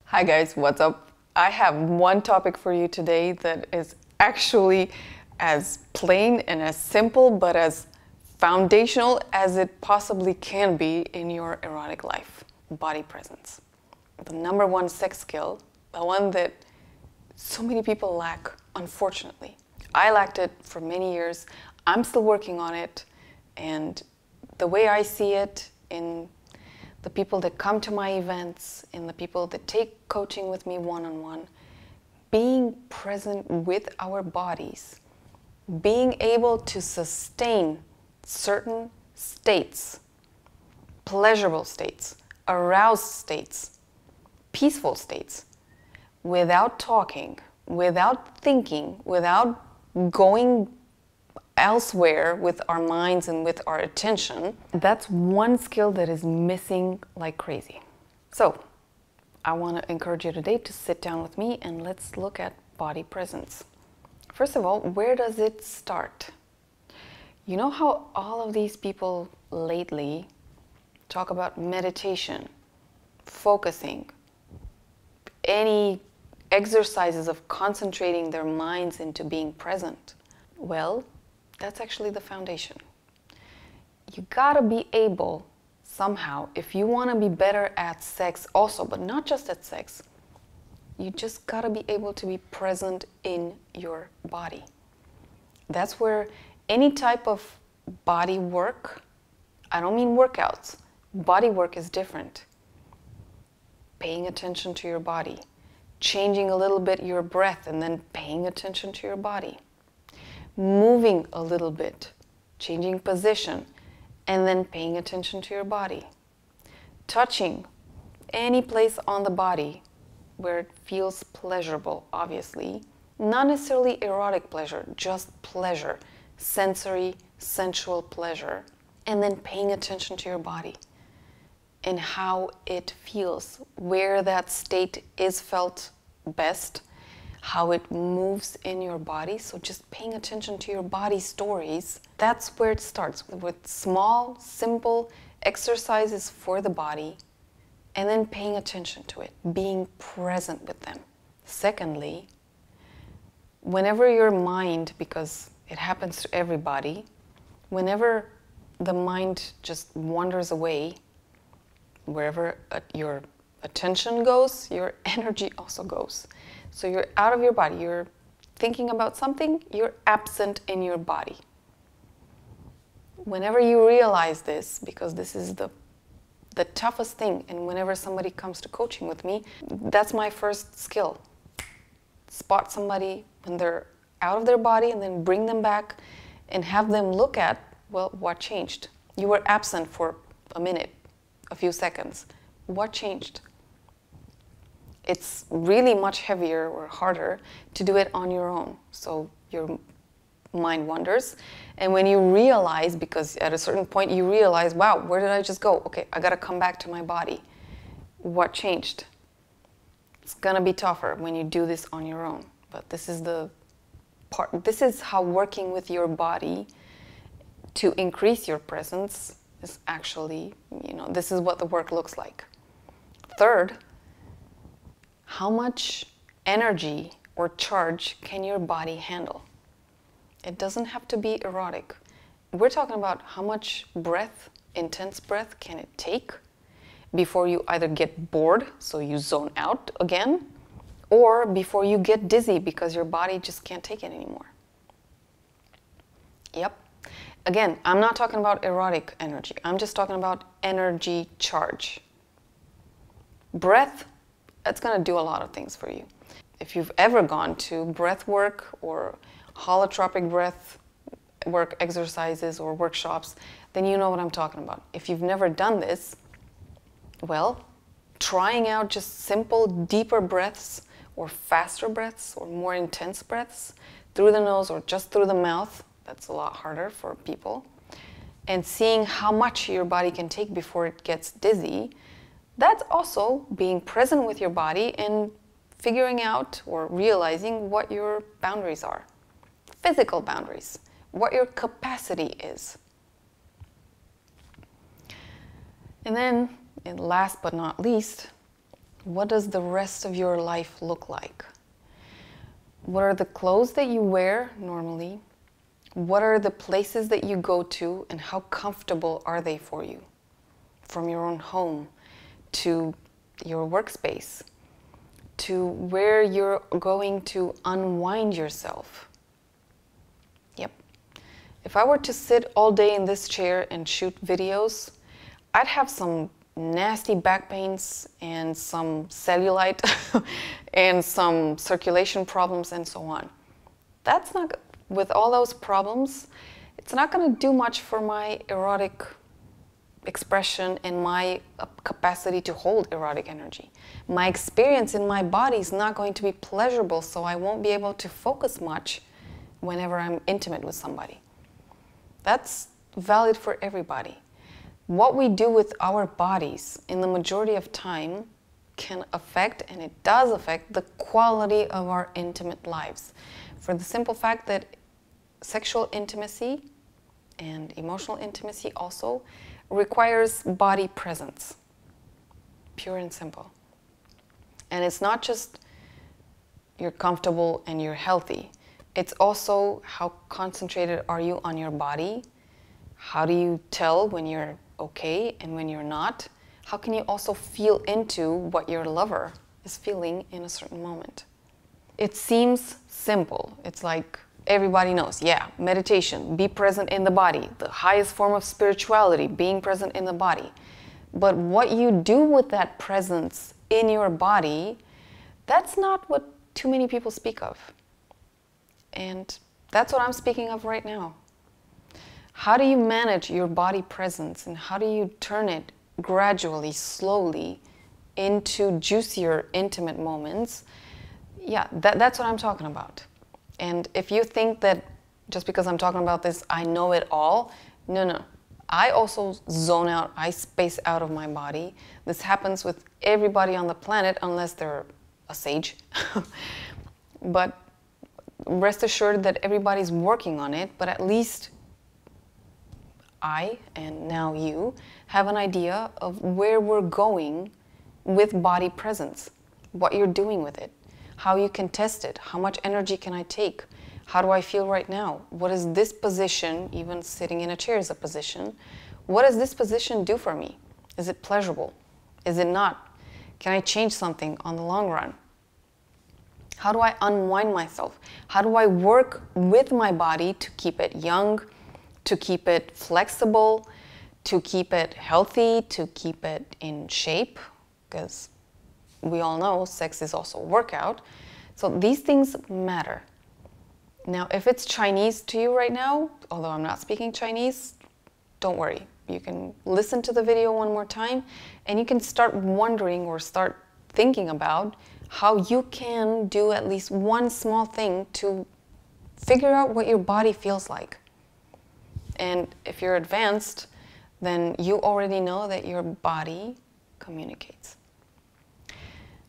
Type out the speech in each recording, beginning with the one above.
Hi guys, what's up? I have one topic for you today that is actually as plain and as simple but as foundational as it possibly can be in your erotic life. Body presence. The number one sex skill, the one that so many people lack, unfortunately. I lacked it for many years. I'm still working on it, and the way I see it in the people that come to my events, in the people that take coaching with me one-on-one, being present with our bodies, being able to sustain certain states, pleasurable states, aroused states, peaceful states, without talking, without thinking, without going elsewhere with our minds and with our attention, that's one skill that is missing like crazy. So I want to encourage you today to sit down with me and let's look at body presence. First of all, where does it start? You know how all of these people lately talk about meditation, focusing, any exercises of concentrating their minds into being present? Well, that's actually the foundation. You gotta be able somehow, if you want to be better at sex also, but not just at sex, you just gotta be able to be present in your body. That's where any type of body work, I don't mean workouts, body work is different. Paying attention to your body, changing a little bit your breath and then paying attention to your body. Moving a little bit, changing position, and then paying attention to your body. Touching any place on the body where it feels pleasurable, obviously. Not necessarily erotic pleasure, just pleasure, sensory, sensual pleasure. And then paying attention to your body and how it feels, where that state is felt best, how it moves in your body. So just paying attention to your body stories, that's where it starts, with small, simple exercises for the body, and then paying attention to it, being present with them. Secondly, whenever your mind, because it happens to everybody, whenever the mind just wanders away, wherever your attention goes, your energy also goes. So you're out of your body, you're thinking about something, you're absent in your body. Whenever you realize this, because this is the toughest thing, and whenever somebody comes to coaching with me, that's my first skill. Spot somebody when they're out of their body and then bring them back and have them look at, well, what changed? You were absent for a minute, a few seconds. What changed? It's really much heavier or harder to do it on your own. So your mind wanders. And when you realize, because at a certain point you realize, wow, where did I just go? Okay, I gotta come back to my body. What changed? It's gonna be tougher when you do this on your own. But this is the part, this is how working with your body to increase your presence is actually, this is what the work looks like. Third, how much energy or charge can your body handle? It doesn't have to be erotic. We're talking about how much breath, intense breath, can it take before you either get bored, so you zone out again, or before you get dizzy because your body just can't take it anymore. Yep. Again, I'm not talking about erotic energy. I'm just talking about energy charge. Breath, it's going to do a lot of things for you. If you've ever gone to breath work or holotropic breath work exercises or workshops, then you know what I'm talking about. If you've never done this, well, trying out just simple, deeper breaths or faster breaths or more intense breaths through the nose or just through the mouth, that's a lot harder for people, and seeing how much your body can take before it gets dizzy, that's also being present with your body and figuring out or realizing what your boundaries are. Physical boundaries, what your capacity is. And then, and last but not least, What does the rest of your life look like? What are the clothes that you wear normally? What are the places that you go to, and how comfortable are they for you? From your own home to your workspace, to where you're going to unwind yourself. Yep. If I were to sit all day in this chair and shoot videos, I'd have some nasty back pains and some cellulite and some circulation problems and so on. That's not, with all those problems, it's not going to do much for my erotic expression and my capacity to hold erotic energy. My experience in my body is not going to be pleasurable, so I won't be able to focus much whenever I'm intimate with somebody. That's valid for everybody. What we do with our bodies in the majority of time can affect, and it does affect, the quality of our intimate lives. For the simple fact that sexual intimacy and emotional intimacy also requires body presence, pure and simple. And it's not just you're comfortable and you're healthy. It's also how concentrated are you on your body? How do you tell when you're okay and when you're not? How can you also feel into what your lover is feeling in a certain moment? It seems simple. It's like everybody knows, yeah, meditation, be present in the body, the highest form of spirituality, being present in the body. But what you do with that presence in your body, that's not what too many people speak of. And that's what I'm speaking of right now. How do you manage your body presence, and how do you turn it gradually, slowly, into juicier, intimate moments? Yeah, that's what I'm talking about. And if you think that just because I'm talking about this, I know it all, no. I also zone out, I space out of my body. This happens with everybody on the planet, unless they're a sage. But rest assured that everybody's working on it, but at least I, and now you, have an idea of where we're going with body presence, what you're doing with it, how you can test it, how much energy can I take, how do I feel right now, what is this position, even sitting in a chair is a position, what does this position do for me? Is it pleasurable? Is it not? Can I change something on the long run? How do I unwind myself? How do I work with my body to keep it young, to keep it flexible, to keep it healthy, to keep it in shape? Because we all know sex is also workout. So these things matter. Now, if it's Chinese to you right now, although I'm not speaking Chinese, don't worry. You can listen to the video one more time and you can start wondering or start thinking about how you can do at least one small thing to figure out what your body feels like. And if you're advanced, then you already know that your body communicates.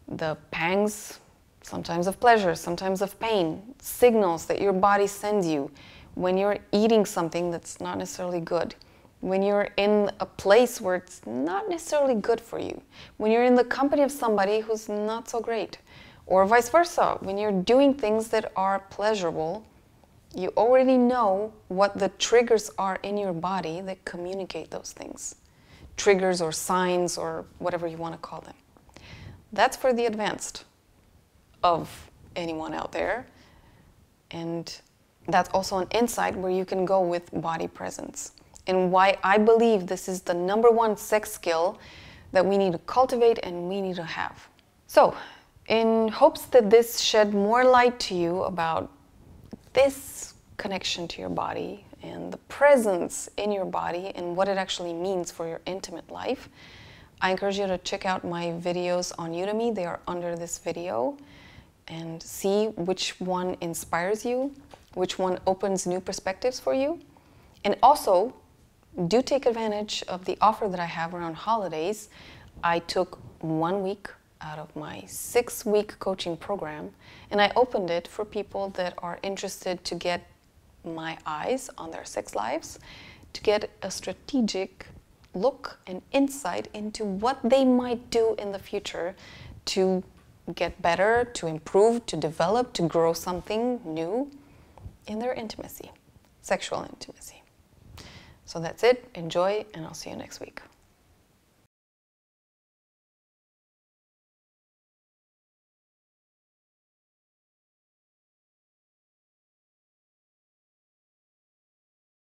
The pangs, sometimes of pleasure, sometimes of pain, signals that your body sends you when you're eating something that's not necessarily good, when you're in a place where it's not necessarily good for you, when you're in the company of somebody who's not so great, or vice versa, when you're doing things that are pleasurable, you already know what the triggers are in your body that communicate those things. Triggers or signs or whatever you want to call them. That's for the advanced of anyone out there. And that's also an insight where you can go with body presence. And why I believe this is the #1 sex skill that we need to cultivate and we need to have. So, in hopes that this shed more light to you about this connection to your body and the presence in your body and what it actually means for your intimate life, I encourage you to check out my videos on Udemy. They are under this video, and see which one inspires you, which one opens new perspectives for you. And also, do take advantage of the offer that I have around holidays. I took 1 week out of my 6-week coaching program, and I opened it for people that are interested to get my eyes on their sex lives, to get a strategic look and insight into what they might do in the future to get better, to improve, to develop, to grow something new in their intimacy, sexual intimacy. So that's it. Enjoy, and I'll see you next week.